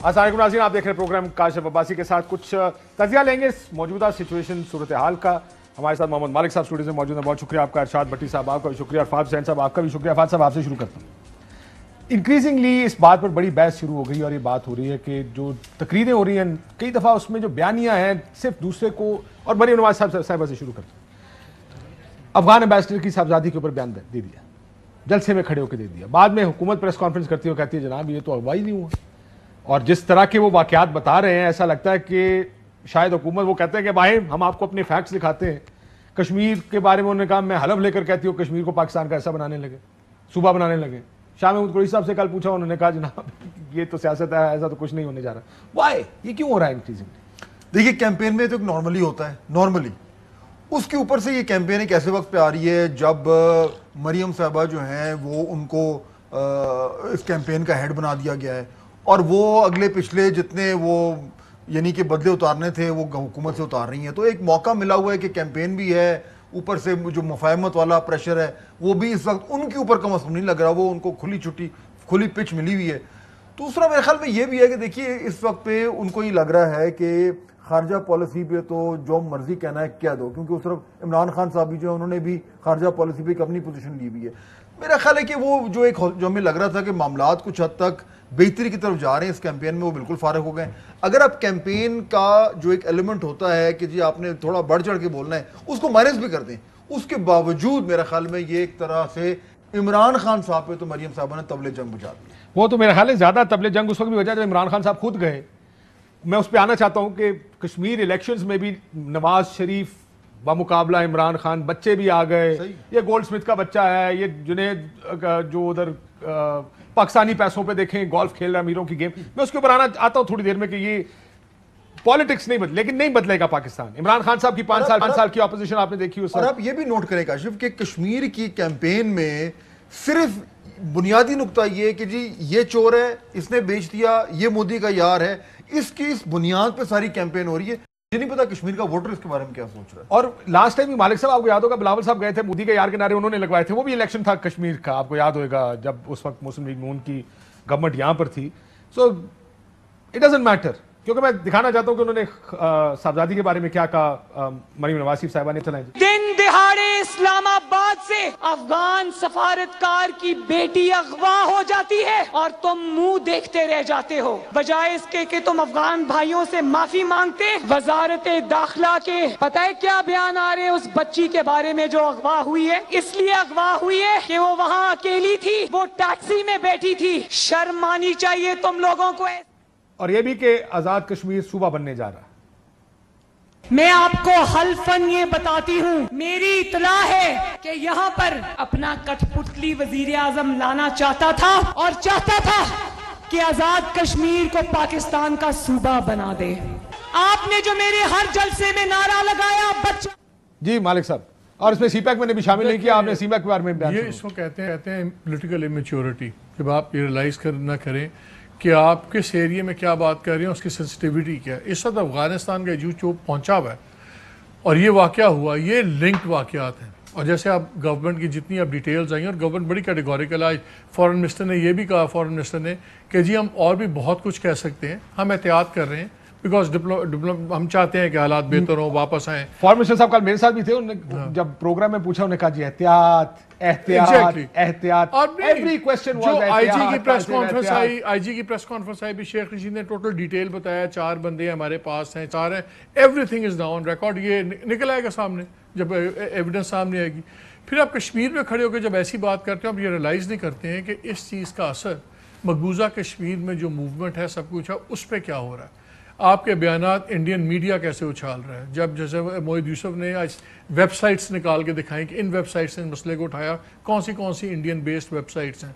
السلام علیکم ناظرین، آپ دیکھ رہے ہیں پروگرام کاشف عباسی کے ساتھ کچھ تجزیہ لیں گے اس موجودہ سچویشن صورتحال کا. ہمارے ساتھ محمد مالک صاحب اسٹوڈیو میں موجود ہیں. بہت شکریہ آپ کا. ارشاد بھٹی صاحب آپ کا بھی شکریہ. عرفات حسین صاحب آپ کا بھی شکریہ. عرفات صاحب آپ سے شروع کرتا ہوں. انکریزنگلی اس بات پر بڑی بحث شروع ہو گئی اور یہ بات ہو رہی ہے کہ جو تقریریں ہو رہی ہیں کئی دفعہ اس میں جو بیانیاں ہیں صرف دوسرے کو، اور مریم نواز صاحبہ سے شروع کرتا ہوں. افغان ایمبیسڈر کی صاحبزادی کے اوپر بیان دے دیا، جلسے میں کھڑے ہو کے دے دیا. بعد میں حکومت پریس کانفرنس کرتی ہے اور کہتی ہے جناب یہ تو اغوا ہی نہیں ہوا. اور جس طرح کے وہ واقعات بتا رہے ہیں ایسا لگتا ہے کہ شاید حکومت، وہ کہتے ہیں کہ بھائی ہم آپ کو اپنے فیکٹس دکھاتے ہیں. کشمیر کے بارے میں انہوں نے کہا میں حلف لے کر کہتی ہوں کشمیر کو پاکستان کا ایسا بنانے لگے، صوبہ بنانے لگے. شاہ محمود قریشی صاحب سے کل پوچھا، انہوں نے کہا جناب یہ تو سیاست ہے، ایسا تو کچھ نہیں ہونے جا رہا. وائی یہ کیوں ہو رہا ہے انکریزنگ؟ دیکھیے کیمپین میں تو ایک نارملی ہوتا ہے، نارملی اس کے اوپر سے یہ کیمپین ایک ایسے وقت پہ آ رہی ہے جب مریم صاحبہ جو ہیں وہ ان کو اس کیمپین کا ہیڈ بنا دیا گیا ہے، اور وہ اگلے پچھلے جتنے وہ یعنی کہ بدلے اتارنے تھے وہ حکومت سے اتار رہی ہیں. تو ایک موقع ملا ہوا ہے کہ کیمپین بھی ہے، اوپر سے جو مفاہمت والا پریشر ہے وہ بھی اس وقت ان کے اوپر کم از کم نہیں لگ رہا. وہ ان کو کھلی پچ ملی ہوئی ہے. دوسرا میرے خیال میں یہ بھی ہے کہ دیکھیے اس وقت پہ ان کو یہ لگ رہا ہے کہ خارجہ پالیسی پہ تو جو مرضی کہنا ہے کہہ دو، کیونکہ اس طرف عمران خان صاحب بھی جو ہے انہوں نے بھی خارجہ پالیسی پہ ایک اپنی پوزیشن لی ہوئی ہے. میرا خیال ہے کہ وہ جو ہمیں لگ رہا تھا کہ معاملات کچھ حد تک بہتری کی طرف جا رہے ہیں اس کیمپین میں، وہ بالکل فارغ ہو گئے. اگر اب کیمپین کا جو ایک ایلیمنٹ ہوتا ہے کہ جی آپ نے تھوڑا بڑھ چڑھ کے بولنا ہے، اس کو مائنس بھی کر دیں. اس کے باوجود میرا خیال میں یہ ایک طرح سے عمران خان صاحب پہ تو مریم صاحبہ نے طبل جنگ بجا دی. وہ تو میرا خیال ہے زیادہ طبل جنگ اس وقت بھی وجہ جب عمران خان صاحب خود گئے. میں اس پہ آنا چاہتا ہوں کہ کشمیر الیکشنز میں بھی نواز شریف بمقابلہ عمران خان، بچے بھی آ گئے. یہ گولڈ سمتھ کا بچہ ہے، یہ جنید جو ادھر پاکستانی پیسوں پہ دیکھیں گولف کھیل رہا ہے، امیروں کی گیم. میں اس کے اوپر آتا ہوں تھوڑی دیر میں کہ یہ پالیٹکس نہیں بدلے، لیکن نہیں بدلے گا پاکستان. عمران خان صاحب کی 5 سال کی اپوزیشن آپ نے دیکھی اس. اور آپ یہ بھی نوٹ کریں کاشف کہ کشمیر کی کیمپین میں صرف بنیادی نقطہ یہ کہ جی یہ چور ہے، اس نے بیچ دیا، یہ مودی کا یار ہے، اس کی اس بنیاد پہ ساری کیمپین ہو رہی ہے. یہ نہیں پتا کشمیر کا ووٹر اس کے بارے میں کیا سوچ رہا ہے. اور لاسٹ ٹائم مالک صاحب آپ کو یاد ہوگا بلاول صاحب گئے تھے، مودی کے یار کے نعرے انہوں نے لگوائے تھے. وہ بھی الیکشن تھا کشمیر کا، آپ کو یاد ہوئے گا جب اس وقت مسلم لیگ نون کی گورنمنٹ یہاں پر تھی. سو اٹ ڈزنٹ میٹر، کیونکہ میں دکھانا چاہتا ہوں کہ انہوں نے صاحبزادی کے بارے میں کیا کہا. مریم نواز صاحبہ نے چلائیں دن دہاڑے اسلام آباد سے افغان سفارتکار کی بیٹی اغوا ہو جاتی ہے اور تم منہ دیکھتے رہ جاتے ہو، بجائے اس کے کہ تم افغان بھائیوں سے معافی مانگتے. وزارت داخلہ کے پتہ ہے کیا بیان آ رہے ہیں اس بچی کے بارے میں جو اغوا ہوئی ہے؟ اس لیے اغوا ہوئی ہے کہ وہ وہاں اکیلی تھی، وہ ٹیکسی میں بیٹھی تھی. شرم آنی چاہیے تم لوگوں کو. اور یہ بھی کہ آزاد کشمیر صوبہ بننے جا رہا ہے. میں آپ کو حلفاً یہ بتاتی ہوں، میری اطلاع ہے کہ یہاں پر اپنا کٹ پتلی وزیر اعظم لانا چاہتا تھا اور چاہتا تھا کہ آزاد کشمیر کو پاکستان کا صوبہ بنا دے. آپ نے جو میرے ہر جلسے میں نعرہ لگایا بچہ. جی مالک صاحب، اور اس میں سی پیک میں نے بھی شامل نہیں کیا، آپ نے سی پیک کے بارے میں بیان. یہ اس کو کہتے ہیں پولیٹیکل امیچورٹی. جب آپ یہ ریلائز نہ کریں کہ آپ کس ایریے میں کیا بات کر رہے ہیں، اس کی سینسٹیوٹی کیا ہے. اس وقت افغانستان کا جو پہنچا ہوا ہے اور یہ واقعہ ہوا، یہ لنکڈ واقعات ہیں. اور جیسے آپ گورنمنٹ کی جتنی اب ڈیٹیلز آئی ہیں، اور گورنمنٹ بڑی کیٹیگوریکل آئی. فورن منسٹر نے یہ بھی کہا، فورن منسٹر نے کہ جی ہم اور بھی بہت کچھ کہہ سکتے ہیں، ہم احتیاط کر رہے ہیں بیکاز ہم چاہتے ہیں کہ حالات بہتر ہوں، واپس آئیں. فورن منسٹر صاحب کل میرے ساتھ بھی تھے، انہوں نے جب پروگرام میں پوچھا انہوں نے کہا جی احتیاط احتیاط احتیاط. ایوری کوسچن واز احتیاط. آئی جی کی پریس کانفرنس آئی بھی، شیخ رشید نے ٹوٹل ڈیٹیل بتایا. 4 بندے ہمارے پاس ہیں، 4 ہیں، every thing is down record. یہ نکل آئے گا سامنے جب ایویڈنس سامنے آئے گی. پھر آپ کشمیر میں کھڑے ہو کے جب ایسی بات کرتے ہیں، آپ یہ ریلائز نہیں کرتے ہیں کہ اس چیز کا اثر مقبوضہ کشمیر میں جو موومنٹ ہے سب کچھ ہے اس پہ کیا ہو رہا ہے. آپ کے بیانات انڈین میڈیا کیسے اچھال رہا ہے. جب جیسے موحد یوسف نے ویب سائٹس نکال کے دکھائیں کہ ان ویب سائٹس نے مسئلے کو اٹھایا، کون سی انڈین بیسڈ ویب سائٹس ہیں.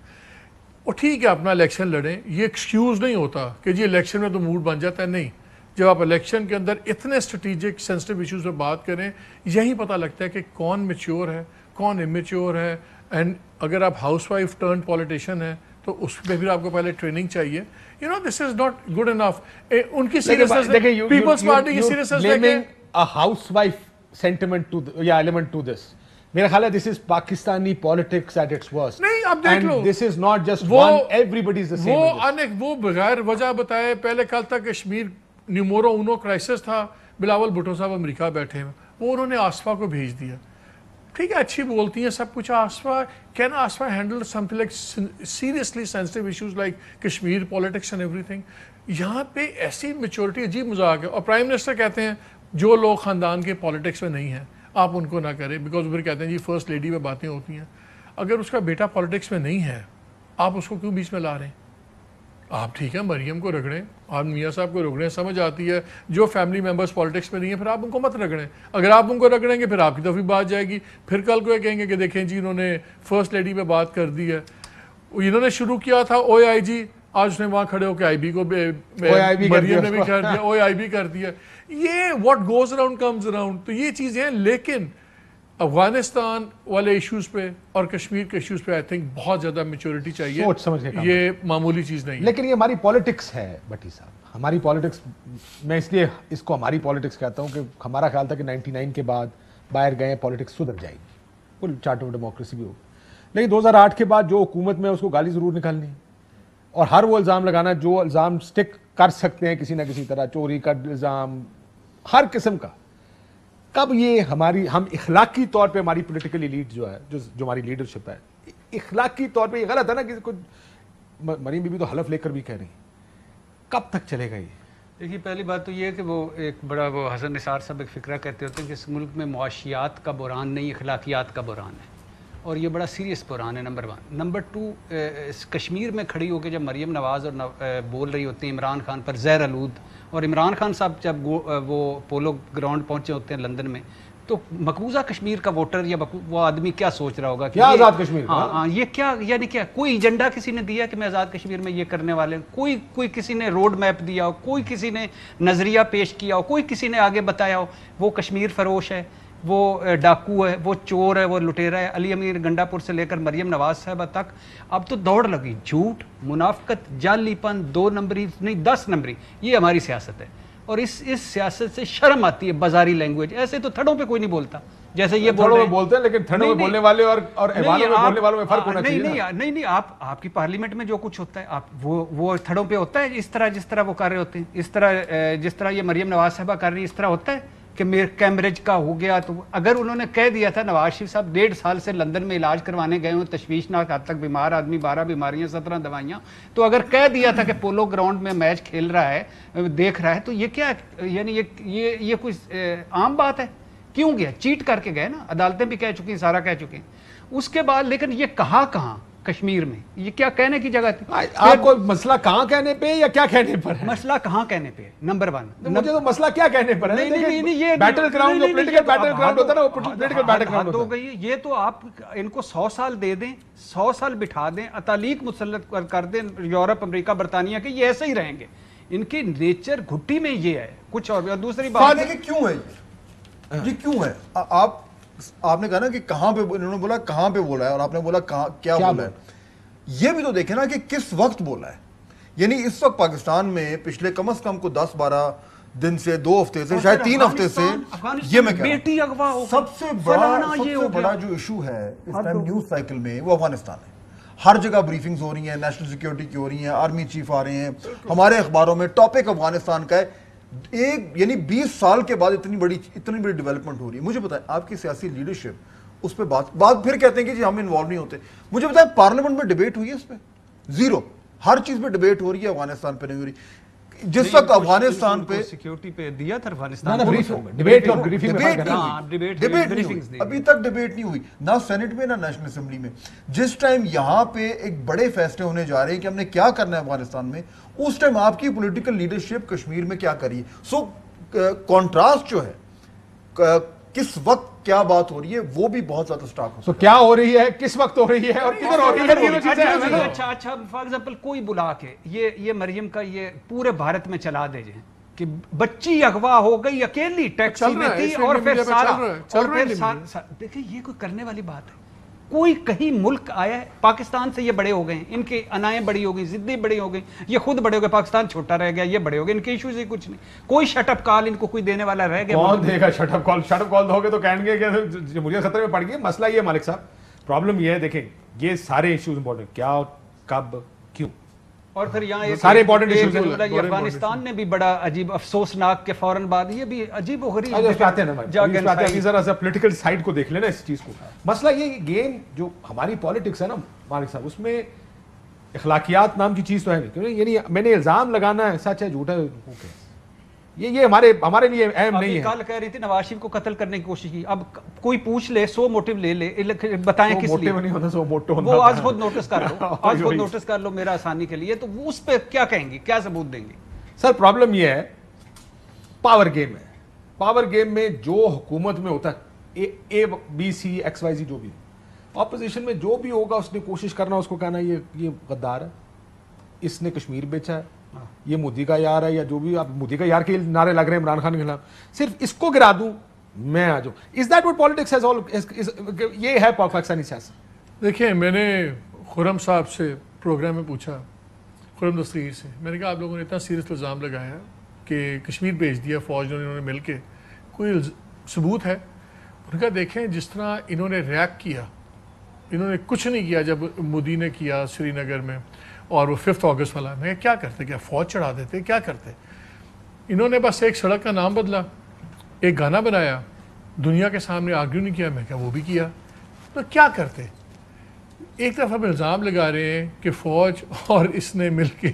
اور ٹھیک ہے اپنا الیکشن لڑیں، یہ ایکسکیوز نہیں ہوتا کہ جی الیکشن میں تو موڈ بن جاتا ہے. نہیں، جب آپ الیکشن کے اندر اتنے اسٹریٹجک سینسٹیو ایشوز پہ بات کریں، یہی پتہ لگتا ہے کہ کون میچور ہے کون امیچور ہے. اینڈ اگر آپ ہاؤس وائف ٹرن پولیٹیشین ہیں تو اس پہ بھی آپ کو پہلے ٹریننگ چاہیے. this is not good enough. ان کی سیریسنس پیپلز پارٹی کی سیریسنس دیکھیں. a housewife sentiment to یا element to this. میرا خیال ہے this is Pakistani politics at its worst. نہیں آپ دیکھ لو, this is not just one, every is the same. وہ بغیر وجہ بتائے پہلے کل تک کشمیر نیومورو اونو کرائسس تھا, بلاول بھٹو صاحب امریکہ بیٹھے ہیں, وہ انہوں نے آصفا کو بھیج دیا. ٹھیک ہے اچھی بولتی ہیں سب کچھ, Asifa can Asifa handle something like seriously sensitive issues like Kashmir politics and ایوری تھنگ. یہاں پہ ایسی میچورٹی عجیب مذاق ہے, اور پرائم منسٹر کہتے ہیں جو لوگ خاندان کے پالیٹکس میں نہیں ہیں آپ ان کو نہ کریں, بیکاز پھر کہتے ہیں جی فرسٹ لیڈی میں باتیں ہوتی ہیں. اگر اس کا بیٹا پالیٹکس میں نہیں ہے آپ اس کو کیوں بیچ میں لا رہے ہیں؟ آپ ٹھیک ہے مریم کو رگڑیں, آپ میاں صاحب کو رگڑیں, سمجھ آتی ہے. جو فیملی ممبرس پالیٹکس میں نہیں ہیں پھر آپ ان کو مت رگڑیں. اگر آپ ان کو رگڑیں گے پھر آپ کی طرف بھی بات جائے گی, پھر کل کو یہ کہیں گے کہ دیکھیں جی انہوں نے فرسٹ لیڈی پہ بات کر دی ہے. انہوں نے شروع کیا تھا او آئی جی, آج اس نے وہاں کھڑے ہو کے آئی بی کو مریم نے بھی کر دیا, او آئی بی کر دیا. یہ what goes around comes around. تو یہ چیزیں ہیں, لیکن افغانستان والے ایشوز پہ اور کشمیر کے ایشوز پہ آئی تھنک بہت زیادہ میچورٹی چاہیے, سوچ سمجھ کے کام یہ معمولی چیز نہیں ہے. لیکن یہ ہماری پالیٹکس ہے بٹی صاحب, ہماری پالیٹکس. میں اس لیے اس کو ہماری پالیٹکس کہتا ہوں کہ ہمارا خیال تھا کہ 99 کے بعد باہر گئے پالیٹکس سدھر جائے گی, فل چارٹ آف ڈیموکریسی بھی ہوگی. لیکن 2008 کے بعد جو حکومت میں اس کو گالی ضرور نکالنی, اور ہر وہ الزام لگانا جو الزام اسٹک کر سکتے ہیں کسی نہ کسی طرح, چوری کا الزام ہر قسم کا. کب یہ ہم اخلاقی طور پہ ہماری پولیٹیکل ایلیٹ جو ہے, جو ہماری لیڈرشپ ہے, اخلاقی طور پہ یہ غلط ہے نا کہ مریم بی بی تو حلف لے کر بھی کہہ رہی ہیں, کب تک چلے گا یہ؟ دیکھیے پہلی بات تو یہ ہے کہ وہ ایک بڑا وہ حسن نثار صاحب ایک فکرہ کہتے ہوتے ہیں کہ اس ملک میں معاشیات کا بحران نہیں اخلاقیات کا بحران ہے, اور یہ بڑا سیریس بحران ہے. نمبر 1. نمبر 2, کشمیر میں کھڑی ہو کے جب مریم نواز اور بول رہی ہوتی ہیں عمران خان پر زہر آلود, اور عمران خان صاحب جب وہ پولو گراؤنڈ پہنچے ہوتے ہیں لندن میں, تو مقبوضہ کشمیر کا ووٹر یا وہ آدمی کیا سوچ رہا ہوگا کہ آزاد کشمیر, ہاں یہ کیا, یعنی کیا کوئی ایجنڈا کسی نے دیا کہ میں آزاد کشمیر میں یہ کرنے والے ہیں؟ کوئی کسی نے روڈ میپ دیا ہو, کوئی کسی نے نظریہ پیش کیا ہو, کوئی کسی نے آگے بتایا ہو وہ کشمیر فروش ہے, وہ ڈاکو ہے, وہ چور ہے, وہ لٹیرا ہے. علی امیر گنڈا پور سے لے کر مریم نواز صاحبہ تک اب تو دوڑ لگی. جھوٹ, منافقت, جعلی پن, 2 نمبری نہیں 10 نمبری, یہ ہماری سیاست ہے. اور اس سیاست سے شرم آتی ہے, بازاری لینگویج. ایسے تو تھڑوں پہ کوئی نہیں بولتا جیسے یہ بولتے ہیں, لیکن تھڑوں میں بولنے والے اور ایوانوں میں بولنے والوں میں فرق ہونا چاہیے. نہیں, آپ کی پارلیمنٹ میں جو کچھ ہوتا ہے آپ وہ تھڑوں پہ ہوتا ہے, جس طرح وہ کر رہے ہوتے ہیں, جس طرح یہ مریم نواز صاحبہ کر رہی ہے, اس طرح ہوتا ہے کہ کیمبرج کا ہو گیا. تو اگر انہوں نے کہہ دیا تھا نواز شریف صاحب 1.5 سال سے لندن میں علاج کروانے گئے ہوں, تشویشناک حد تک بیمار آدمی, 12 بیماریاں, 17 دوائیاں, تو اگر کہہ دیا تھا کہ پولو گراؤنڈ میں میچ کھیل رہا ہے, دیکھ رہا ہے, تو یہ کیا, یعنی یہ کوئی عام بات ہے؟ کیوں گیا؟ چیٹ کر کے گئے نا, عدالتیں بھی کہہ چکی ہیں, سارا کہہ چکے ہیں. اس کے بعد لیکن یہ کہاں کشمیر میں یہ کیا کہنے کی جگہ تھی؟ آپ کو مسئلہ کہاں کہنے پہ یا کیا کہنے پر ہے؟ مسئلہ کہاں کہنے پہ ہے نمبر 1. مجھے تو مسئلہ کیا کہنے پر ہے. یہ بیٹل گراؤنڈ, جو پولیٹیکل بیٹل گراؤنڈ ہوتا ہے نا, وہ پولیٹیکل بیٹل گراؤنڈ ہو گئی. یہ تو آپ ان کو 100 سال دے دیں, 100 سال بٹھا دیں, اطالیق مسلط کر دیں یورپ, امریکہ, برطانیہ کے, یہ ایسے ہی رہیں گے. ان کی نیچر گھٹی میں یہ ہے, کچھ اور. دوسری بات ہے کہ کیوں ہے یہ کیوں ہے. آپ نے کہا نا کہ کہاں پہ, انہوں نے بولا کہاں پہ بولا ہے, اور آپ نے بولا کیا بولا ہے. یہ بھی تو دیکھیں نا کہ کس وقت بولا ہے. یعنی اس وقت پاکستان میں پچھلے کم از کم کو 10-12 دن سے, 2 ہفتے سے, شاید 3 ہفتے سے, یہ میں کہہ بیٹی اغوا ہو, سب سے بڑا جو ایشو ہے اس ٹائم نیوز سائیکل میں وہ افغانستان ہے. ہر جگہ بریفنگز ہو رہی ہیں, نیشنل سیکیورٹی کی ہو رہی ہیں, آرمی چیف آ رہے ہیں, ہمارے اخباروں میں ٹاپک افغانستان کا ہے. یعنی 20 سال کے بعد اتنی بڑی ڈیولپمنٹ ہو رہی ہے. مجھے بتائیں آپ کی سیاسی لیڈرشپ اس پہ بات پھر کہتے ہیں کہ جی ہم انوالو نہیں ہوتے. مجھے بتائیں پارلیمنٹ میں ڈیبیٹ ہوئی ہے اس پہ؟ 0. ہر چیز پہ ڈیبیٹ ہو رہی ہے, افغانستان پہ نہیں ہو رہی. جس وقت افغانستان پہ سیکیورٹی پہ دیا تھا افغانستان, ڈیبیٹ اور بریفنگ نہیں, ابھی تک ڈیبیٹ نہیں ہوئی, نہ سینٹ میں نہ نیشنل اسمبلی میں. جس ٹائم یہاں پہ ایک بڑے فیصلے ہونے جا رہے ہیں کہ ہم نے کیا کرنا ہے افغانستان میں, اس ٹائم آپ کی پولیٹیکل لیڈرشپ کشمیر میں کیا کری. سو کانٹراسٹ جو ہے کس وقت کیا بات ہو رہی ہے وہ بھی بہت زیادہ سٹارک ہو. تو کیا ہو رہی ہے, کس وقت ہو رہی ہے, اور کدھر ہو رہی ہے. اچھا فار ایگزامپل کوئی بلا کے یہ مریم کا یہ پورے بھارت میں چلا دے جائیں کہ بچی اغوا ہو گئی, اکیلی ٹیکسی میں تھی, اور پھر دیکھیں یہ کوئی کرنے والی بات ہے. کوئی کہیں ملک آیا ہے پاکستان سے یہ بڑے ہو گئے ہیں, ان کی انائیں بڑی ہو گئی, ضدیں بڑی ہو گئی, یہ خود بڑے ہو گئے, پاکستان چھوٹا رہ گیا, یہ بڑے ہو گئے, ان کے ایشوز ہی کچھ نہیں. کوئی شٹ اپ کال ان کو کوئی دینے والا رہ گیا؟ کون دے گا شٹ اپ کال؟ شٹ اپ کال دو گے تو کہیں گے کہ جمہوریت خطرے میں پڑ گئی. مسئلہ یہ ہے مالک صاحب, پرابلم یہ ہے, دیکھیں یہ سارے ایشوز امپورٹنٹ, کیا, کب, کیوں, اور پھر یہاں سارے امپورٹنٹ ایشوز یہ افغانستان نے بھی بڑا عجیب افسوسناک کے فوراً بعد یہ بھی عجیب و غریب اس پہ آتے ہیں نا, ذرا سا پولیٹیکل سائڈ کو دیکھ لینا اس چیز کو. مسئلہ یہ گیم جو ہماری پالیٹکس ہے نا مالک صاحب, اس میں اخلاقیات نام کی چیز تو ہے نہیں. یعنی میں نے الزام لگانا ہے, سچ ہے جھوٹا ہے, یہ ہمارے لیے اہم نہیں ہے. کل کہہ رہی تھی نواز شریف کو قتل کرنے کی کوشش کی, اب کوئی پوچھ لے 100 موٹیو لے لے, بتائیں کس لیے. نہیں ہوتا, سو موٹو ہوتا, وہ آج خود نوٹس کر لو, آج خود نوٹس کر لو میرا آسانی کے لیے, تو وہ اس پہ کیا کہیں گے, کیا ثبوت دیں گے؟ سر پرابلم یہ ہے, پاور گیم ہے. پاور گیم میں جو حکومت میں ہوتا ہے, A B C X Y Z جو بھی, اپوزیشن میں جو بھی ہوگا اس نے کوشش کرنا اس کو کہنا یہ غدار ہے, اس نے کشمیر بیچا ہے, یہ مودی کا یار ہے, یا جو بھی آپ مودی کا یار کے نعرے لگ رہے ہیں عمران خان کے خلاف, صرف اس کو گرا دوں میں آ جاؤں. Is that what politics has all, یہ ہے پاکستانی سیاست. دیکھیں میں نے خرم صاحب سے پروگرام میں پوچھا, خرم دستگیر سے, میں نے کہا آپ لوگوں نے اتنا سیریس الزام لگایا کہ کشمیر بھیج دیا فوج نے, انہوں نے مل کے, کوئی ثبوت ہے؟ انہوں نے کہا دیکھیں جس طرح انہوں نے ریاکٹ کیا, انہوں نے کچھ نہیں کیا جب مودی نے کیا سری نگر میں, اور وہ 5 اگست والا, میں کیا کرتے, کیا فوج چڑھا دیتے, کیا کرتے؟ انہوں نے بس ایک سڑک کا نام بدلا, ایک گانا بنایا, دنیا کے سامنے آرگیو نہیں کیا. میں کہا وہ بھی کیا, تو کیا کرتے؟ ایک طرف ہم الزام لگا رہے ہیں کہ فوج اور اس نے مل کے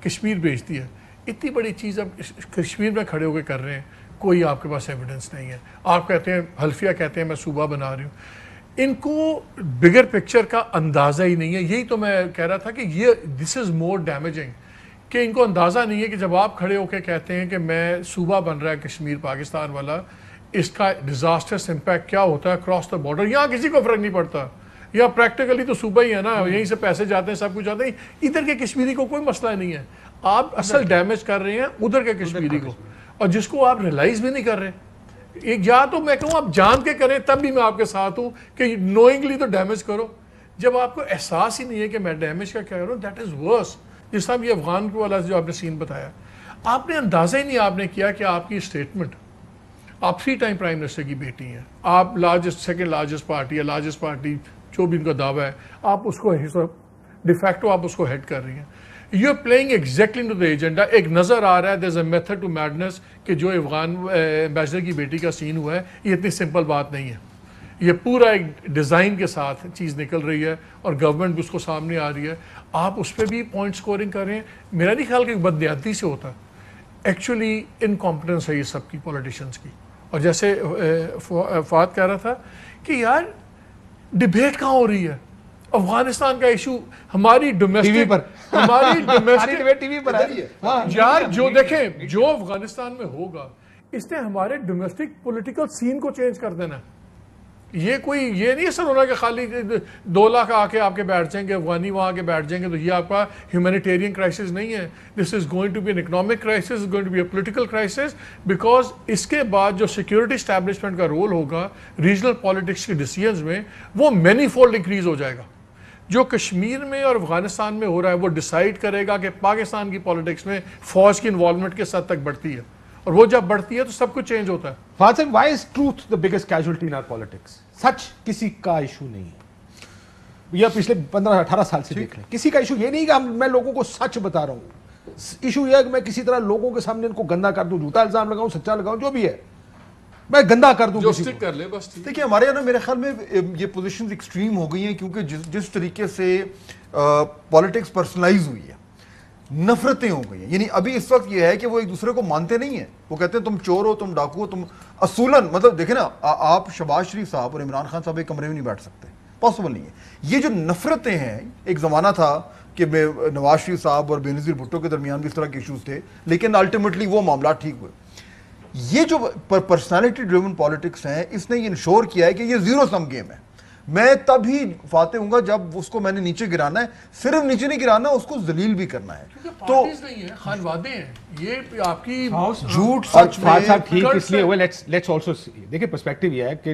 کشمیر بھیج دیا. اتنی بڑی چیز اب کشمیر میں کھڑے ہو کے کر رہے ہیں, کوئی آپ کے پاس ایویڈنس نہیں ہے. آپ کہتے ہیں, حلفیہ کہتے ہیں میں صوبہ بنا رہی ہوں, ان کو بگر پکچر کا اندازہ ہی نہیں ہے. یہی تو میں کہہ رہا تھا کہ یہ دس از مور ڈیمیجنگ, کہ ان کو اندازہ نہیں ہے کہ جب آپ کھڑے ہو کے کہتے ہیں کہ میں صوبہ بن رہا ہے کشمیر پاکستان والا, اس کا ڈیزاسٹرس امپیکٹ کیا ہوتا ہے اکراس دا بارڈر. یہاں کسی کو فرق نہیں پڑتا, یا پریکٹیکلی تو صوبہ ہی ہے نا, یہیں سے پیسے جاتے ہیں, سب کچھ جاتے ہیں, ادھر کے کشمیری کو کوئی مسئلہ نہیں ہے. آپ اصل ڈیمیج کر رہے ہیں ادھر کے کشمیری کو, اور جس کو آپ ریلائز بھی نہیں کر رہے. ایک یا تو میں کہوں آپ جان کے کریں تب بھی میں آپ کے ساتھ ہوں کہ نوئنگلی تو ڈیمیج کرو, جب آپ کو احساس ہی نہیں ہے کہ میں ڈیمیج کا کہہ رہا ہوں, دیٹ از ورس. جس طرح یہ افغان کو والا جو آپ نے سین بتایا, آپ نے اندازہ ہی نہیں آپ نے کیا کہ آپ کی اسٹیٹمنٹ, آپ 3 ٹائم پرائم منسٹر کی بیٹی ہیں, آپ سیکنڈ لارجسٹ پارٹی یا لارجسٹ پارٹی جو بھی ان کا دعویٰ ہے, آپ اس کو ڈیفیکٹو آپ اس کو ہیڈ کر رہی ہیں. You are playing exactly into the agenda. ایک نظر آ رہا ہے there is a method to madness کہ جو افغان ایمبیسڈر کی بیٹی کا سین ہوا ہے یہ اتنی سمپل بات نہیں ہے, یہ پورا ایک ڈیزائن کے ساتھ چیز نکل رہی ہے, اور گورنمنٹ بھی اس کو سامنے آ رہی ہے. آپ اس پہ بھی پوائنٹ سکورنگ کر رہے ہیں. میرا نہیں خیال کہ بدنیاتی سے ہوتا ہے, ایکچولی انکمپٹنس ہے یہ سب کی پولیٹیشینس کی. اور جیسے فہد کہہ رہا تھا کہ یار ڈبیٹ کہاں ہو رہی ہے, افغانستان کا ایشو ہماری ڈومیسٹک ٹی وی پر یار, جو دیکھیں جو افغانستان میں ہوگا اس نے ہمارے ڈومیسٹک پولیٹیکل سین کو چینج کر دینا. یہ کوئی یہ نہیں سر ہونا کہ خالی 2 لاکھ آ کے آپ کے بیٹھ جائیں گے, افغانی وہاں آ کے بیٹھ جائیں گے تو یہ آپ کا ہیومینیٹیرین کرائسس نہیں ہے. This is going to be an economic crisis, going to be a political crisis, because اس کے بعد جو سیکورٹی اسٹیبلشمنٹ کا رول ہوگا ریجنل پالیٹکس کے ڈیسیژنز میں وہ مینی فولڈ انکریز ہو جائے گا. جو کشمیر میں اور افغانستان میں ہو رہا ہے وہ ڈیسائیڈ کرے گا کہ پاکستان کی پالیٹکس میں فوج کی انوالومنٹ کس حد تک بڑھتی ہے, اور وہ جب بڑھتی ہے تو سب کچھ چینج ہوتا ہے. فہد صاحب, why is truth the biggest casualty in our politics? سچ کسی کا ایشو نہیں ہے, یہ پچھلے 15-18 سال سے دیکھ لیں, کسی کا ایشو یہ نہیں کہ میں لوگوں کو سچ بتا رہا ہوں. ایشو یہ ہے کہ میں کسی طرح لوگوں کے سامنے ان کو گندا کر دوں, جھوٹا الزام لگاؤں, سچا لگاؤں, جو بھی ہے میں گندا کر دوں, کر لے بس. دیکھیے ہمارے یہاں نا میرے خیال میں یہ پوزیشنز ایکسٹریم ہو گئی ہیں, کیونکہ جس طریقے سے پالیٹکس پرسنلائز ہوئی ہے, نفرتیں ہو گئی ہیں. یعنی ابھی اس وقت یہ ہے کہ وہ ایک دوسرے کو مانتے نہیں ہیں, وہ کہتے ہیں تم چور ہو, تم ڈاکو ہو, تم اصولاً مطلب دیکھیں نا, آپ شہباز شریف صاحب اور عمران خان صاحب ایک کمرے میں نہیں بیٹھ سکتے, پاسبل نہیں ہے. یہ جو نفرتیں ہیں, ایک زمانہ تھا کہ نواز شریف صاحب اور بینظیر بھٹو کے درمیان بھی اس طرح کے ایشوز تھے, لیکن الٹیمیٹلی وہ معاملات ٹھیک ہوئے. یہ جو پرسنالٹی ڈریون پالیٹکس ہیں, اس نے یہ انشور کیا ہے کہ یہ زیرو سم گیم ہے. میں تب ہی فاتح ہوں گا جب اس کو میں نے نیچے گرانا ہے, صرف نیچے نہیں گرانا, اس کو ذلیل بھی کرنا ہے. تو نہیں ہے, خانوادے ہیں, یہ آپ کی جھوٹ سچ صاحب ٹھیک اس لیے لیٹس آلسو دیکھیں پرسپیکٹو یہ ہے کہ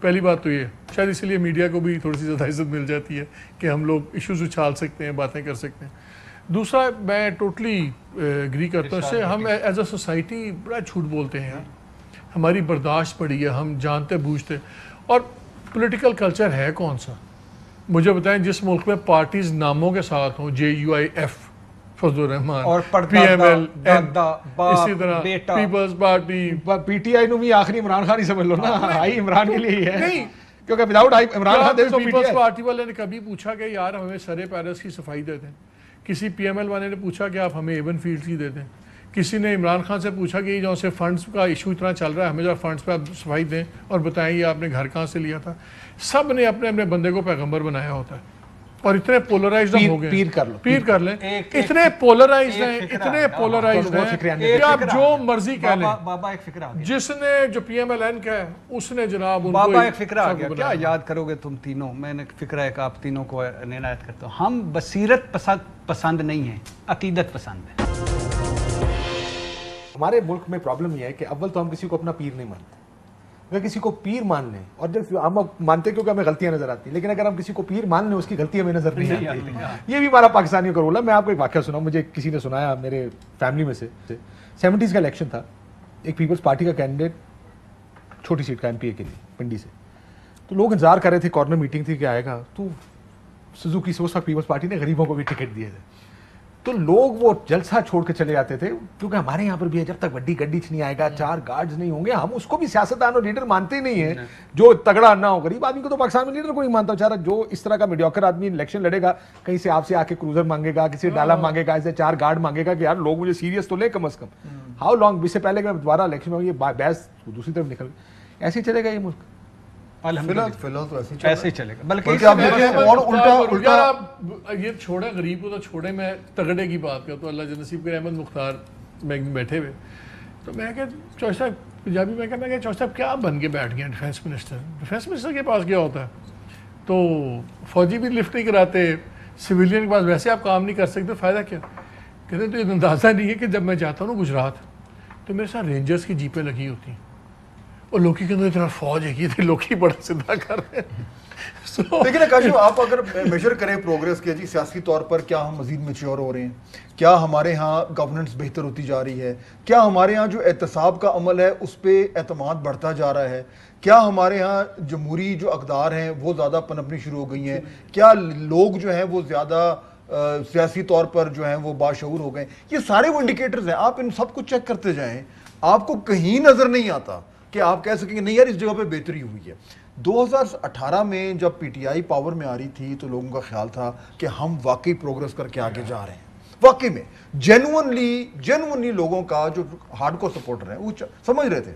پہلی بات تو یہ شاید اس لیے میڈیا کو بھی تھوڑی سی زیادہ عزت مل جاتی ہے کہ ہم لوگ ایشوز اچھال سکتے ہیں, باتیں کر سکتے ہیں. دوسرا میں ٹوٹلی اگری کرتا ہوں اس سے, ہم ایز اے سوسائٹی بڑا جھوٹ بولتے ہیں, ہماری برداشت پڑی ہے, ہم جانتے بوجھتے. اور پولیٹیکل کلچر ہے کون سا مجھے بتائیں جس ملک میں پارٹیز ناموں کے ساتھ ہوں, JUIF فضل الرحمان اور PML, دادا اسی طرح پیپلز پارٹی, PTI نو بھی آخری عمران خان ہی سمجھ لو نا, آئی عمران کے لیے ہی ہے نہیں, کیونکہ وداؤٹ عمران خان دیکھو پیپلز پارٹی والے نے کبھی پوچھا کہ یار ہمیں سرے پیرس کی صفائی دے دیں, کسی PML والے نے پوچھا کہ آپ ہمیں ایون فیلڈ کی دے دیں, کسی نے عمران خان سے پوچھا کہ جو سے فنڈز کا ایشو اتنا چل رہا ہے ہمیں جو فنڈز پہ آپ صفائی دیں اور بتائیں یہ آپ نے گھر کہاں سے لیا تھا. سب نے اپنے اپنے بندے کو پیغمبر بنایا ہوتا ہے اور اتنے پولرائزڈ ہو گئے, پیر کر لیں, اتنے پولرائزڈ ہیں, اتنے پولرائزڈ ہیں کہ آپ جو مرضی کہہ لیں. بابا ایک فکر آ گیا, جس نے جو PMLN کا ہے اس نے جناب بابا ایک فکر آ گیا, کیا یاد کرو گے تم تینوں, میں نے فکر ہے کہ آپ تینوں کو عنایت کرتا ہوں. ہم بصیرت پسند نہیں ہیں, عقیدت پسند ہے. ہمارے ملک میں پرابلم یہ ہے کہ اول تو ہم کسی کو اپنا پیر نہیں مانتے. اگر کسی کو پیر مان لیں, اور جب ہم مانتے کیونکہ ہمیں غلطیاں نظر آتی ہیں, لیکن اگر ہم کسی کو پیر مان لیں اس کی غلطی ہمیں نظر نہیں آتی. یہ بھی ہمارا پاکستانیوں کا رول ہے. میں آپ کو ایک واقعہ سناؤں, مجھے کسی نے سنایا میرے فیملی میں سے, 70s کا الیکشن تھا, ایک پیپلز پارٹی کا کینڈیڈیٹ چھوٹی سیٹ کا MPA کے لیے پنڈی سے, تو لوگ انتظار کر رہے تھے, کارنر میٹنگ تھی کہ آئے گا, تو سوزوکی سے اس وقت پیپلز پارٹی نے غریبوں کو بھی ٹکٹ دیے تھے. تو لوگ وہ جلسہ چھوڑ کے چلے جاتے تھے, کیونکہ ہمارے یہاں پر بھی ہے جب تک بڑی گڈی نہیں آئے گا, 4 گارڈز نہیں ہوں گے, ہم اس کو بھی سیاستدان اور لیڈر مانتے ہی نہیں ہیں جو تگڑا نہ ہو. غریب آدمی کو تو پاکستان میں لیڈر کو نہیں مانتا بیچارہ, جو اس طرح کا میڈیوکر آدمی الیکشن لڑے گا, کہیں سے آپ سے آ کے کروزر مانگے گا, کسی ڈالا مانگے گا, ایسے 4 گارڈ مانگے گا کہ یار لوگ مجھے سیریس تو لیں کم از کم. ہاؤ لانگ, اس سے پہلے کہ دوبارہ الیکشن میں یہ بحث دوسری طرف نکل گئی, ایسے ہی چلے گا یہ ملک. فی الحال تو ایسے ہی چلے گا. بلکہ آپ دیکھیں اور الٹا یہ چھوڑے غریب کو تو چھوڑے, میں تگڑے کی بات کرتا ہوں. اللہ جل نصیب کے احمد مختار میں بیٹھے ہوئے, تو میں کہ چوہدری صاحب پنجابی میں کہ چوہدری صاحب کیا بن کے بیٹھ گئے ڈیفینس منسٹر, ڈیفینس منسٹر کے پاس کیا ہوتا ہے, تو فوجی بھی لفٹ نہیں کراتے, سویلین کے پاس ویسے آپ کام نہیں کر سکتے, فائدہ کیا. کہتے ہیں تو یہ اندازہ نہیں ہے کہ جب میں جاتا ہوں گجرات تو میرے ساتھ رینجرز کی جیپیں لگی ہوتی ہیں, اور لوکی کے اندر اتنا فوج ہے کہ لوکی بڑا سدھا کر رہے ہیں. لیکن کاشف آپ اگر میجر کریں پروگریس کے, جی سیاسی طور پر کیا ہم مزید میچور ہو رہے ہیں, کیا ہمارے ہاں گورننس بہتر ہوتی جا رہی ہے, کیا ہمارے ہاں جو احتساب کا عمل ہے اس پہ اعتماد بڑھتا جا رہا ہے, کیا ہمارے ہاں جمہوری جو اقدار ہیں وہ زیادہ پنپنی شروع ہو گئی ہیں, کیا لوگ جو ہیں وہ زیادہ سیاسی طور پر جو ہیں وہ باشعور ہو گئے. یہ سارے وہ انڈیکیٹرز ہیں, آپ ان سب کو چیک کرتے جائیں, آپ کو کہیں نظر نہیں آتا کہ آپ کہہ سکیں گے نہیں یار اس جگہ پہ بہتری ہوئی ہے. 2018 میں جب PTI پاور میں آ رہی تھی تو لوگوں کا خیال تھا کہ ہم واقعی پروگریس کر کے آگے جا رہے ہیں, واقعی میں جینونلی لوگوں کا جو ہارڈ کور سپورٹر ہیں وہ سمجھ رہے تھے.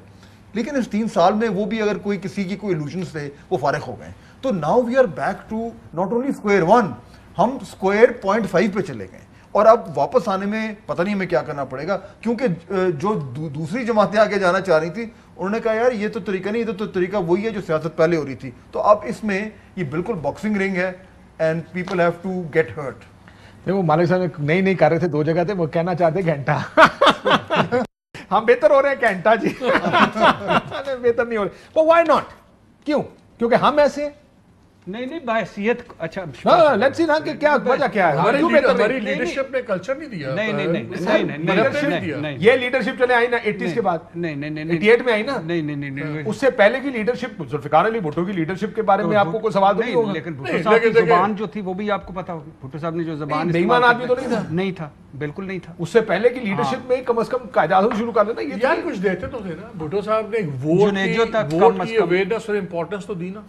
لیکن اس 3 سال میں وہ بھی اگر کوئی کسی کی کوئی illusions تھے وہ فارغ ہو گئے. تو now we are back to not only square 1, ہم اسکوائر 0.5 پہ چلے گئے, اور اب واپس آنے میں پتہ نہیں ہمیں کیا کرنا پڑے گا, کیونکہ جو دوسری جماعتیں آگے جانا چاہ رہی تھی انہوں نے کہا یار یہ تو طریقہ نہیں, یہ تو طریقہ وہی ہے جو سیاست پہلے ہو رہی تھی. تو اب اس میں یہ بالکل باکسنگ رنگ ہے, and people have to get hurt. وہ مالک صاحب نہیں کر رہے تھے 2 جگہ تھے, وہ کہنا چاہتے گھنٹہ ہم بہتر ہو رہے ہیں گھنٹہ جی بہتر نہیں ہو رہے. وائی ناٹ, کیوں, کیونکہ ہم ایسے نہیں بحیثیت. اچھا لیٹس سی نا کہ کیا وجہ کیا ہے, ہماری لیڈرشپ نے کلچر نہیں دیا. نہیں, یہ لیڈرشپ چلے آئی نا 80s کے بعد, نہیں 88 میں آئی نا, نہیں اس سے پہلے کی لیڈرشپ ذوالفقار علی بھٹو کی لیڈرشپ کے بارے میں آپ کو کوئی سوال تو نہیں ہوگا. لیکن بھٹو صاحب کی زبان جو تھی وہ بھی آپ کو پتا ہوگی, بھٹو صاحب نے جو زبان بے ایمان آدمی تو نہیں تھا, بالکل نہیں تھا. اس سے پہلے کی لیڈرشپ میں کم از کم قاعدہ شروع کر لینا. یہ یار کچھ دیتے تو تھے نا, بھٹو صاحب نے ووٹ کی اویئرنس اور امپورٹنس تو دی نا.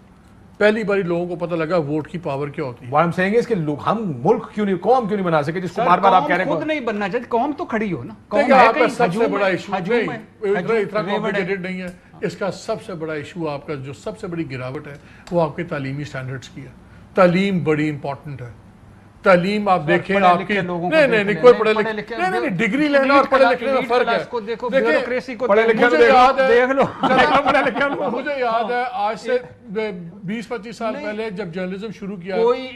پہلی باری لوگوں کو پتہ لگا ووٹ کی پاور کیا ہوتی ہے. What I'm saying is کہ ہم ملک کیوں نہیں, قوم کیوں نہیں بنا سکے جس کو بار بار آپ کہہ رہے ہیں خود نہیں بننا چاہتے, قوم تو کھڑی ہو نا. قوم ہے کہیں سب سے بڑا ایشو اتنا کمپلیکیٹڈ نہیں ہے. اس کا سب سے بڑا ایشو آپ کا جو سب سے بڑی گراوٹ ہے وہ آپ کے تعلیمی سٹینڈرڈز کی ہے. تعلیم بڑی امپورٹنٹ ہے, تعلیم آپ دیکھیں پڑھے آپ لکھے کی لوگوں کو نہیں دیکھ کوئی لیں، پڑھے پڑھے لکھے لکھے نہیں ڈگری لینا اور پڑھے لکھنے میں فرق ہے. کو دیکھو، دیکھیں بیوروکریسی کو پڑھے لکھے مجھے یاد ہے دیکھ لو. مجھے یاد ہے آج سے 20-25 سال پہلے جب جرنلزم شروع کیا کوئی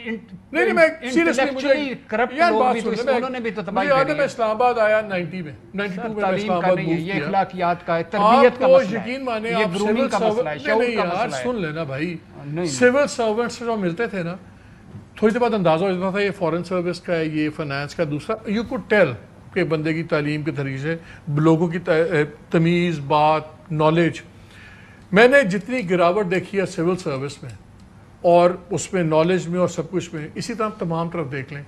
نہیں میں سیریسلی مجھے کرپٹ یار لوگ بات بھی تو سن انہوں نے بھی تو تباہی مجھے یاد ہے کری میں ہے. اسلام آباد آیا 92 میں 92 میں تعلیم اسلام کا آباد نہیں ہے، موو یہ کیا. اخلاقیات کا ہے، تربیت کا آپ کو مسئلہ ہے، یقین مانے یہ آپ گرومنگ کا مسئلہ ہے، شعور نہیں کا یار مسئلہ ہے. سن لینا بھائی نہیں. سول سرونٹ سے جو ملتے تھے نا تھوڑی دیر بعد اندازہ ہو جاتا تھا یہ فورن سروس کا ہے، یہ فائنانس کا دوسرا. یو کوڈ ٹیل کہ بندے کی تعلیم کے طریقے سے لوگوں کی تمیز بات نالج. میں نے جتنی گراوٹ دیکھی ہے سول سروس میں اور اس میں نالج میں اور سب کچھ میں، اسی طرح تمام طرف دیکھ لیں.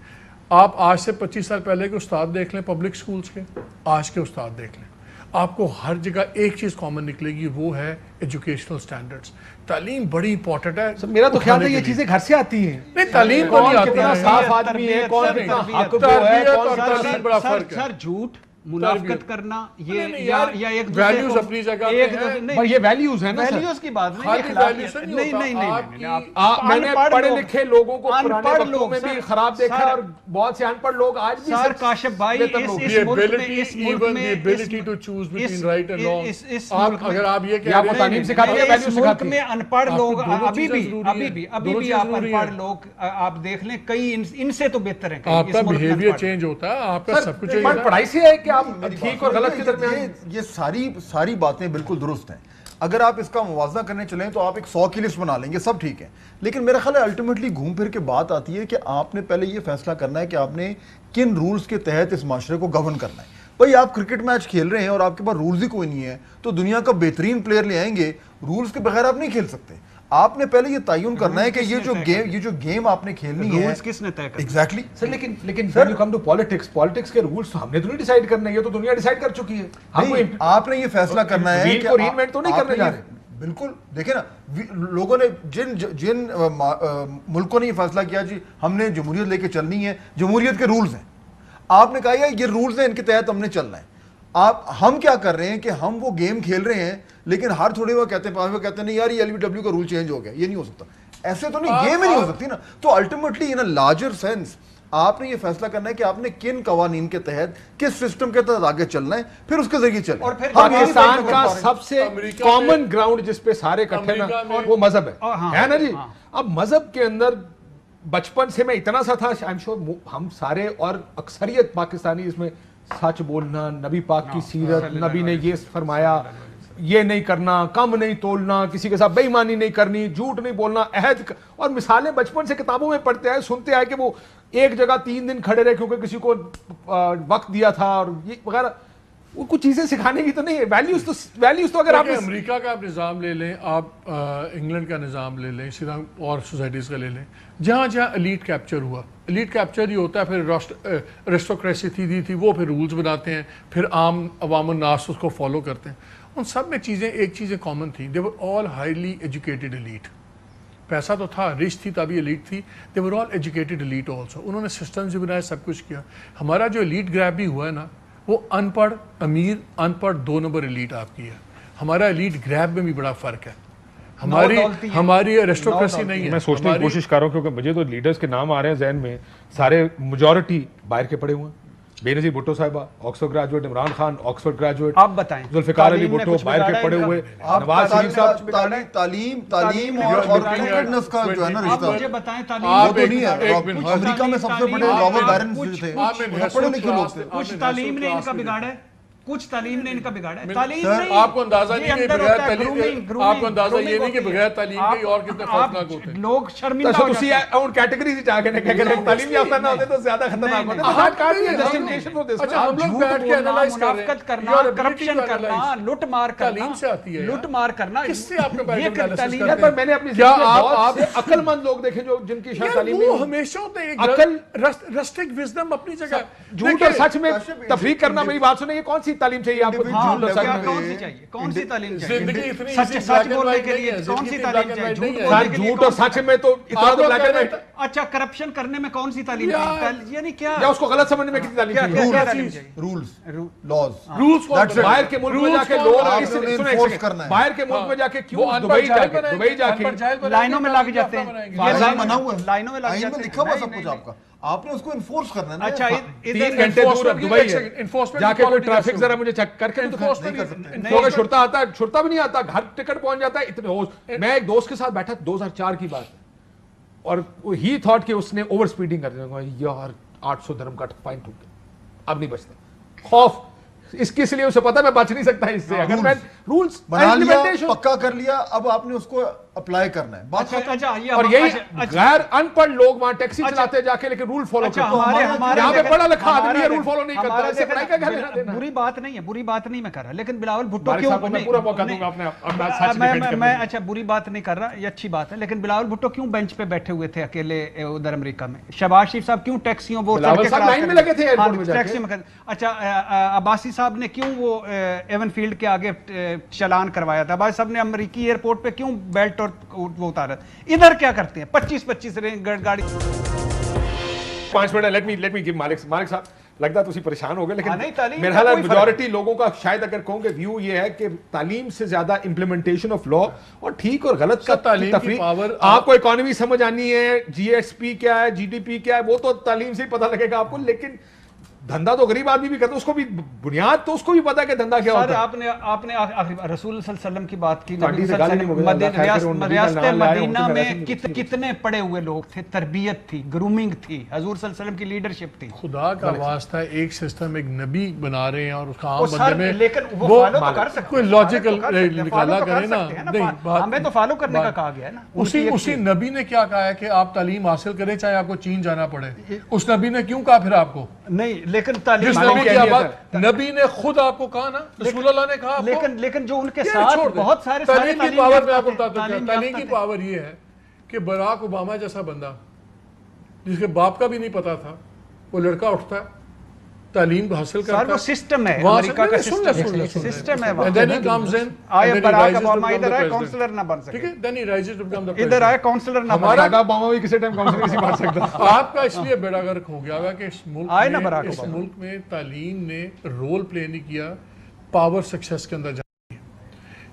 آپ آج سے 25 سال پہلے کے استاد دیکھ لیں پبلک سکولز کے، آج کے استاد دیکھ لیں، آپ کو ہر جگہ ایک چیز کامن نکلے گی، وہ ہے ایجوکیشنل سٹینڈرڈز. تعلیم بڑی امپورٹنٹ ہے. میرا تو خیال ہے یہ چیزیں گھر سے آتی ہیں. نہیں تعلیم کو نہیں آتی کتنا ہے. صاف آدمی ہے، کون کتنا حق وہ ہے، تربیت کون اور تعلیم بڑا فرق ہے. سر جھوٹ منافقت کرنا یہ نہیں یار، یا ایک values اپنی جگہ پہ ہیں. پر یہ ویلیوز ہیں نا سر. ویلیوز کی بات نہیں، خالی اخلاقیات values سے نہیں نہیں ہوتا. نہیں نہیں آپ نہیں. میں نے پڑھے لکھے لوگوں کو پرانے انپڑھ وقتوں لوگ میں بھی سر، خراب دیکھا ہے اور بہت سے ان پڑھ لوگ آج بھی سر کاشف بھائی بہتر لوگ اس the ملک میں ability, اس ملک even میں the ability to choose between right and wrong. اس آپ ملک میں اگر آپ یہ یہ کہہ آپ کو رہے تعلیم ہیں سکھاتی ہے، اس ویلیو ملک سکھاتی میں ہے. ان پڑھ آپ کو لوگ دونوں ابھی چیزیں بھی ضروری ابھی ہیں. بھی ابھی دونوں بھی چیزیں آپ ان ضروری پڑھ ہیں. لوگ آپ دیکھ لیں کئی ان سے تو بہتر ہیں. آپ کا بیہیویئر چینج ہوتا ہے، آپ کا سب کچھ چینج ہوتا ہے. پڑھائی سے ہے کہ آپ ٹھیک اور غلط کے درمیان. یہ ساری باتیں بالکل درست ہیں. اگر آپ اس کا موازنہ کرنے چلیں تو آپ ایک 100 کی لسٹ بنا لیں گے، سب ٹھیک ہے. لیکن میرا خیال ہے الٹیمیٹلی گھوم پھر کے بات آتی ہے کہ آپ نے پہلے یہ فیصلہ کرنا ہے کہ آپ نے کن رولز کے تحت اس معاشرے کو گورن کرنا ہے. بھائی آپ کرکٹ میچ کھیل رہے ہیں اور آپ کے پاس رولز ہی کوئی نہیں ہے تو دنیا کا بہترین پلیئر لے آئیں گے، رولز کے بغیر آپ نہیں کھیل سکتے. آپ نے پہلے یہ تعین کرنا ہے کہ یہ جو گیم آپ نے کھیلنی ہے رولز کس نے طے کرنا؟ ایگزیکٹلی. سر لیکن when you come to politics کے رولز تو ہم نے تو نہیں ڈیسائیڈ کرنے، یہ تو دنیا ڈیسائیڈ کر چکی ہے. ہم نہیں، آپ نے یہ فیصلہ کرنا ہے ویل کہ کو ری انوینٹ تو نہیں کرنے جا رہے. بالکل دیکھیں نا، لوگوں نے جن ملکوں نے یہ فیصلہ کیا جی ہم نے جمہوریت لے کے چلنی ہے، جمہوریت کے رولز ہیں. آپ نے کہا یہ رولز ہیں، ان کے تحت ہم نے چلنا ہے. ہم کیا کر رہے ہیں کہ ہم وہ گیم کھیل رہے ہیں لیکن ہر تھوڑے وہ کہتے ہیں نہیں یار یہ LBW کا رول چینج ہو گیا. یہ نہیں ہو سکتا، ایسے تو نہیں، گیم ہی نہیں ہو سکتی نا. تو ultimately in a larger sense آپ نے یہ فیصلہ کرنا ہے کہ آپ نے کن قوانین کے تحت کس سسٹم کے تحت آگے چلنا ہے، پھر اس کے ذریعے چلیں. اور پھر پاکستان کا سب سے امریکہ کامن گراؤنڈ جس پہ سارے اکٹھے نا وہ مذہب ہے نا جی. اب مذہب کے اندر بچپن سے میں اتنا سا تھا، آئی ایم شیور ہم سارے اور اکثریت پاکستانی اس میں سچ بولنا، نبی پاک کی سیرت، نبی نے یہ فرمایا، یہ نہیں کرنا، کم نہیں تولنا، کسی کے ساتھ بے ایمانی نہیں کرنی، جھوٹ نہیں بولنا، عہد اور مثالیں بچپن سے کتابوں میں پڑھتے آئے، سنتے آئے کہ وہ ایک جگہ 3 دن کھڑے رہے کیونکہ کسی کو وقت دیا تھا اور یہ وغیرہ. وہ کچھ چیزیں سکھانے کی تو نہیں ہے. ویلیوز تو اگر آپ امریکہ کا آپ نظام لے لیں، آپ انگلینڈ کا نظام لے لیں، اسی طرح اور سوسائٹیز کا لے لیں، جہاں ایلیٹ کیپچر ہوا، ایلیٹ کیپچر ہی ہوتا ہے، پھر ریسٹوکریسی تھی وہ پھر رولز بناتے ہیں، پھر عام عوام الناس اس کو فالو کرتے ہیں. ان سب میں ایک چیزیں کامن تھیں. دے ور آل ہائیلی ایجوکیٹڈ ایلیٹ. پیسہ تو تھا، رچ تھی تبھی ایلیٹ تھی. دے ور آل ایجوکیٹڈ ایلیٹ آلسو. انہوں نے سسٹمز بھی بنائے، سب کچھ کیا. ہمارا جو ایلیٹ گریب بھی ہوا ہے نا، وہ ان پڑھ امیر، ان پڑھ 2 نمبر ایلیٹ آپ کی ہے. ہمارا ایلیٹ گریب میں بھی بڑا فرق ہے. ہماری ایرسٹوکریسی نہیں ہے. میں سوچنے کی کوشش کر رہا ہوں کیونکہ مجھے تو لیڈرز کے نام آ رہے ہیں ذہن میں، سارے میجورٹی باہر کے پڑے ہوئے ہیں. بے نظیر بھٹو صاحبہ Oxford graduate, Imran Khan Oxford graduate, آپ بتائیں ذوالفقار علی بھٹو باہر کے پڑے ہوئے، نواز شریف صاحب. تعلیم اور کرکٹنس کا جو ہے نا آپ رشتہ مجھے بتائیں وہ تو نہیں ہے. امریکہ میں سب سے بڑے رابرٹ بائرن جو تھے پڑھے لکھے لوگ تھے. کچھ تعلیم نے ان کا بگاڑا ہے، کچھ تعلیم نے ان کا بگاڑا ہے. تعلیم نہیں، آپ کو اندازہ نہیں کہ بغیر تعلیم، grooming آپ کو اندازہ یہ نہیں کہ بغیر تعلیم کے اور کتنے خوفناک ہوتے ہیں. لوگ شرمندہ تو ہو اسی جاتے ہیں. ان کیٹیگری سے جا کے نہ کہ تعلیم یافتہ نہ ہوتے تو زیادہ خطرناک ہوتے. ہارڈ کارڈ ہے جسٹیفیکیشن فار دس. اچھا ہم لوگ بیٹھ کے انالائز کر رہے ہیں، منافقت کرنا، کرپشن کرنا، لوٹ مار کرنا، تعلیم سے آتی ہے. لوٹ مار کرنا، کس سے آپ نے بیٹھ کے انالیسس تعلیم کرتے پر میں نے اپنی کیا زندگی میں آپ بہت سے عقل مند لوگ دیکھے جو جن کی شاید تعلیم وہ نہیں. ہمیشہ ہوتے ہیں عقل، رسٹک وزڈم اپنی جگہ. جھوٹ اور سچ میں تفریق کرنا. میری بات سنیں، یہ کون سی تعلیم چاہیے آپ کو؟ جھوٹ اور سچ میں کون سی چاہیے؟ کون سی تعلیم چاہیے؟ زندگی اتنی سچ بولنے کے لیے کون سی تعلیم چاہیے؟ جھوٹ اور سچ میں تو اتنا تو بلیک اینڈ وائٹ. اچھا کرپشن کرنے میں کون سی تعلیم چاہیے؟ یعنی کیا یا اس کو غلط سمجھنے میں کتنی تعلیم چاہیے؟ رولز باہر کے ملک میں جا کے لوگ باہر کے ملک میں جا کے کیوں دبئی جا کے لائنوں میں لگ جاتے ہیں. لائنوں میں لکھا ہوا سب کچھ آپ کا. آپ نے اس کو انفورس کرنا ہے نا. اچھا 3 گھنٹے دور اب دبئی ہے, جا کے کوئی ٹریفک ذرا مجھے چیک کر کے کیونکہ چھڑتا آتا ہے, چھڑتا بھی نہیں آتا, گھر ٹکٹ پہنچ جاتا ہے اتنے. میں ایک دوست کے ساتھ بیٹھا 2004 کی بات ہے, اور ہی تھاٹ کہ اس نے اوور سپیڈنگ کر دیا, یار 800 درہم کا فائن ٹوٹ گیا, اب نہیں بچتا. خوف اس کے لیے اسے پتا میں بچ نہیں سکتا اس سے, اگر میں رولز بنا لیا, پکا کر لیا, اب آپ نے اس کو اپلائی کرنا ہے. بات اور یہی غیر ان پڑھ لوگ وہاں ٹیکسی چلاتے جا کے لیکن رول فالو کرتے ہیں. یہاں پہ پڑھا لکھا آدمی ہے رول فالو نہیں کرتا, اس سے پڑھائی کا گھر لینا دینا. بری بات نہیں ہے, بری بات نہیں میں کر رہا, لیکن بلاول بھٹو بھٹو کیوں, میں پورا موقع دوں گا اپنا سچ ڈیفینڈ کرنے. میں اچھا بری بات نہیں کر رہا, یہ اچھی بات ہے, لیکن بلاول بھٹو کیوں بینچ پہ بیٹھے ہوئے تھے اکیلے ادھر امریکہ میں؟ شہباز شریف صاحب کیوں ٹیکسیوں وہ لائن میں لگے تھے ایئرپورٹ میں جا کے. اچھا عباسی صاحب نے کیوں وہ ایون فیلڈ کے آگے چلان کروایا تھا؟ عباسی صاحب نے امریکی ایئرپورٹ پہ کیوں بیلٹ اور وہ اتارا؟ ادھر کیا کرتے ہیں 25 گاڑی. 5 منٹ لیٹ می گیو مالک صاحب, لگتا ہے تسی پریشان ہو گئے, لیکن میرا خیال ہے میجورٹی لوگوں کا شاید اگر کہوں کہ ویو یہ ہے کہ تعلیم سے زیادہ امپلیمنٹیشن آف لا اور ٹھیک اور غلط کا تفریق. آپ کو اکانومی سمجھ آنی ہے, جی ایس پی کیا ہے, جی ڈی پی کیا ہے, وہ تو تعلیم سے ہی پتہ لگے گا آپ کو, لیکن دھندا تو غریب آدمی بھی کرتا ہے, اس کو بھی بنیاد تو اس کو بھی پتا ہے کہ دھندا کیا ہوتا ہے. آپ نے رسول صلی اللہ علیہ وسلم کی بات کی, ریاست مدینہ میں کتنے پڑے ہوئے لوگ تھے, تربیت تھی, گرومنگ تھی, حضور صلی اللہ علیہ وسلم کی لیڈرشپ تھی. خدا کا واسطہ ایک سسٹم ایک نبی بنا رہے ہیں اور اس کا عام بندے میں لیکن وہ فالو تو کر سکتے کوئی لاجیکل نکالا کرے نا. نہیں, ہمیں تو فالو کرنے کا کہا گیا ہے نا. اسی نبی نے کیا کہا ہے کہ آپ تعلیم حاصل کریں چاہے آپ کو چین جانا پڑے. اس نبی نے کیوں کہا پھر آپ کو؟ نہیں, لیکن تعلیم نبی نے خود آپ کو کہا نا, رسول اللہ نے کہا. لیکن جو ان کے ساتھ بہت سارے تعلیم کی پاور میں آپ کو بتاتا ہوں, تعلیم کی پاور یہ ہے کہ براک اوباما جیسا بندہ جس کے باپ کا بھی نہیں پتا تھا, وہ لڑکا اٹھتا ہے, تعلیم حاصل کرتا ہے, وہ سسٹم ہے امریکہ کا سسٹم ہے. then he comes in, آئے براک اوباما ادھر آئے کاؤنسلر نہ بن سکے, then he rises to become the president. ادھر آئے کاؤنسلر نہ بن سکے. براک اوباما بھی کسی ٹائم کاؤنسلر نہیں بن سکتا. آپ کا اس لیے بیڑا غرق ہو گیا کہ اس ملک میں تعلیم نے رول پلے نہیں کیا پاور سکسیس کے اندر جانے.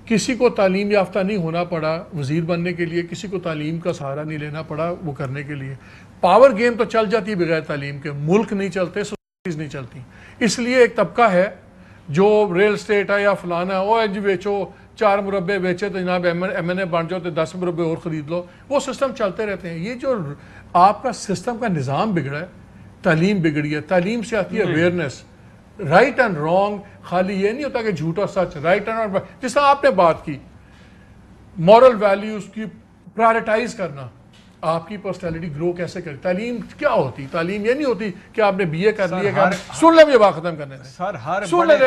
کسی کو تعلیم یافتہ نہیں ہونا پڑا وزیر بننے کے لیے, کسی کو تعلیم کا سہارا نہیں لینا پڑا وہ کرنے کے لیے. پاور گیم تو چل جاتی ہے بغیر تعلیم کے, ملک نہیں چلتے, سوسائٹیز نہیں چلتی. اس لیے ایک طبقہ ہے جو ریل اسٹیٹ ہے یا فلانا ہے, او جی بیچو 4 مربع بیچے تو جناب ایم این اے بن جاؤ تو 10 مربع اور خرید لو, وہ سسٹم چلتے رہتے ہیں. یہ جو آپ کا سسٹم کا نظام بگڑا ہے, تعلیم بگڑی ہے. تعلیم سے آتی ہے اویئرنیس, رائٹ اینڈ رانگ. خالی یہ نہیں ہوتا کہ جھوٹ اور سچ, رائٹ اینڈ رانگ. جس طرح آپ نے بات کی مورل ویلیوز کی پرائرٹائز کرنا, آپ کی پرسنالٹی گرو کیسے کرے. تعلیم کیا ہوتی؟ تعلیم یہ نہیں ہوتی کہ آپ نے بی اے کر لیا, سن لیں یہ بات ختم کرنے سے, سن لیں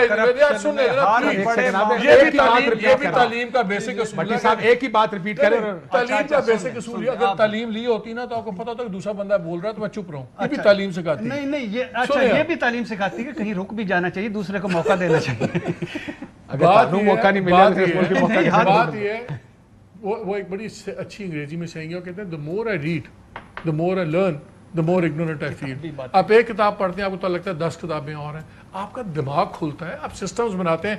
یہ بھی تعلیم کا بیسک اصول ہے. ایک ہی بات ریپیٹ کریں, تعلیم کا بیسک اصول ہے. اگر تعلیم لی ہوتی نا تو آپ کو پتا ہوتا کہ دوسرا بندہ بول رہا ہے تو میں چپ رہا ہوں. یہ بھی تعلیم سکھاتی ہے. نہیں, یہ بھی تعلیم سکھاتی ہے کہ کہیں رک بھی جانا چاہیے, دوسرے کو موقع دینا چاہیے. اگر موقع نہیں ملا, بات یہ ہے وہ ایک بڑی اچھی انگریزی میں سینگ ہے, وہ کہتے ہیں the more I read, the more I learn, the more ignorant I feel. آپ ایک کتاب پڑھتے ہیں آپ کو تو لگتا ہے 10 کتابیں اور ہیں, آپ کا دماغ کھلتا ہے, آپ سسٹمز بناتے ہیں.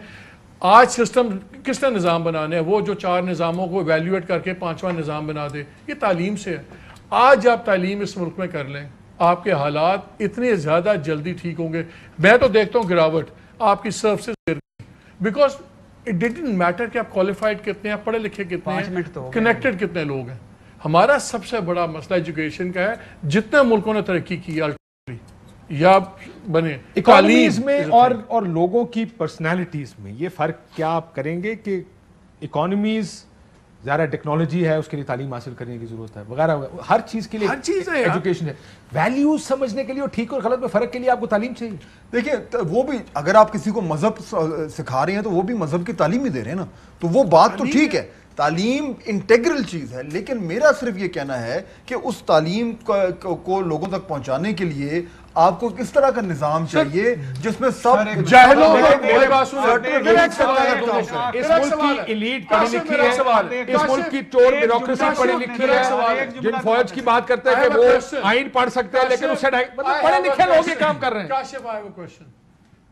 آج سسٹم کس نے نظام بنانے ہیں؟ وہ جو 4 نظاموں کو ایویلیویٹ کر کے 5واں نظام بنا دے, یہ تعلیم سے ہے. آج آپ تعلیم اس ملک میں کر لیں, آپ کے حالات اتنے زیادہ جلدی ٹھیک ہوں گے. میں تو دیکھتا ہوں گراوٹ آپ کی سروسز گر گئی, بیکاز اٹ ڈڈنٹ میٹر کہ آپ کوالیفائڈ کتنے ہیں, پڑھے لکھے کتنے ہیں, کنیکٹڈ کتنے لوگ ہیں. ہمارا سب سے بڑا مسئلہ ایجوکیشن کا ہے. جتنے ملکوں نے ترقی کی یا بنے اکانومیز میں اور لوگوں کی پرسنالٹیز میں یہ فرق کیا آپ کریں گے کہ اکانومیز زیادہ ٹیکنالوجی ہے, اس کے لیے تعلیم حاصل کرنے کی ضرورت ہے وغیرہ, ہر چیز کے لیے ہر چیز ہے, ایجوکیشن ہے. ویلیوز سمجھنے کے لیے اور ٹھیک اور غلط میں فرق کے لیے آپ کو تعلیم چاہیے. دیکھیں وہ بھی اگر آپ کسی کو مذہب سکھا رہے ہیں تو وہ بھی مذہب کی تعلیم ہی دے رہے ہیں نا, تو وہ بات تو ٹھیک ہے, تعلیم انٹیگرل چیز ہے. لیکن میرا صرف یہ کہنا ہے کہ اس تعلیم کو لوگوں تک پہنچانے کے لیے آپ کو کس طرح کا نظام چاہیے جس میں سب جاہلوں اس ملک کی ایلیٹ پڑھی لکھی ہے, اس ملک کی ٹول بیوروکریسی پڑھی لکھی ہے, جن فوج کی بات کرتے ہیں کہ وہ آئین پڑھ سکتے ہیں لیکن اس سے پڑھے لکھے لوگ یہ کام کر رہے ہیں. کاشف آئی وہ کوشچن,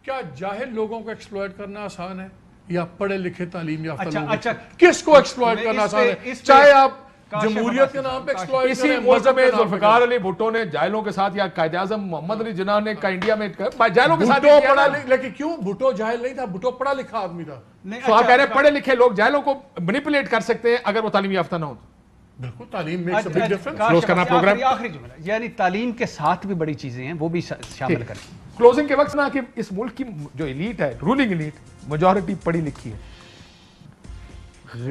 کیا جاہل لوگوں کو ایکسپلوئٹ کرنا آسان ہے یا پڑھے لکھے تعلیم یافتہ لوگوں کو؟ کس کو ایکسپلوئٹ کرنا آسان ہے؟ چاہے آپ جمہوریت کے نام پہ ایکسپلائٹ اسی ملک میں ذوالفقار علی بھٹو نے جائلوں کے ساتھ یا قائد اعظم محمد علی جناح نے کا انڈیا میں جائلوں کے ساتھ بھٹو پڑھا لیکن کیوں بھٹو جاہل نہیں تھا, بھٹو پڑھا لکھا آدمی تھا. تو آپ کہہ رہے ہیں پڑھے لکھے لوگ جائلوں کو مینیپولیٹ کر سکتے ہیں اگر وہ تعلیم یافتہ نہ ہو. بالکل تعلیم makes a big difference. Close کرنا پروگرام. آخری جملہ یعنی تعلیم کے ساتھ بھی بڑی چیزیں ہیں وہ بھی شامل کریں. کلوزنگ کے وقت نا کہ اس ملک کی جو ایلیٹ ہے, رولنگ ایلیٹ, میجورٹی پڑھی لکھی ہے.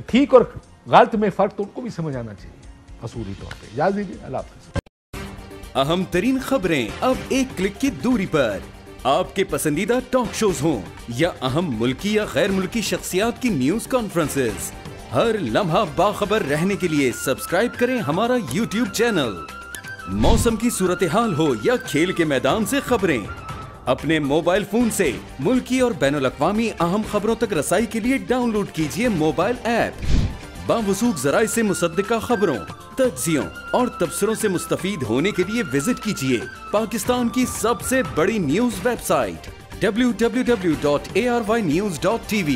ٹھیک اور غلط میں فرق تو ان کو بھی سمجھ آنا چاہیے اصولی طور پہ. اجازت دیجیے, اللہ حافظ. اہم ترین خبریں اب ایک کلک کی دوری پر. آپ کے پسندیدہ ٹاک شوز ہوں یا اہم ملکی یا غیر ملکی شخصیات کی نیوز کانفرنسز, ہر لمحہ باخبر رہنے کے لیے سبسکرائب کریں ہمارا یوٹیوب چینل. موسم کی صورتحال ہو یا کھیل کے میدان سے خبریں, اپنے موبائل فون سے ملکی اور بین الاقوامی اہم خبروں تک رسائی کے لیے ڈاؤن لوڈ کیجیے موبائل ایپ. باوثوق ذرائع سے مصدقہ خبروں, تجزیوں اور تبصروں سے مستفید ہونے کے لیے وزٹ کیجیے پاکستان کی سب سے بڑی نیوز ویب سائٹ www.arYnews.tv.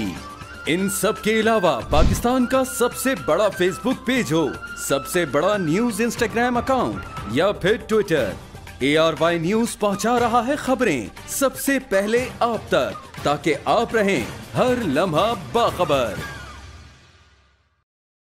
ان سب کے علاوہ پاکستان کا سب سے بڑا فیس بک پیج ہو, سب سے بڑا نیوز انسٹاگرام اکاؤنٹ یا پھر ٹویٹر, ARY نیوز پہنچا رہا ہے خبریں سب سے پہلے آپ تک تاکہ آپ رہیں ہر لمحہ باخبر.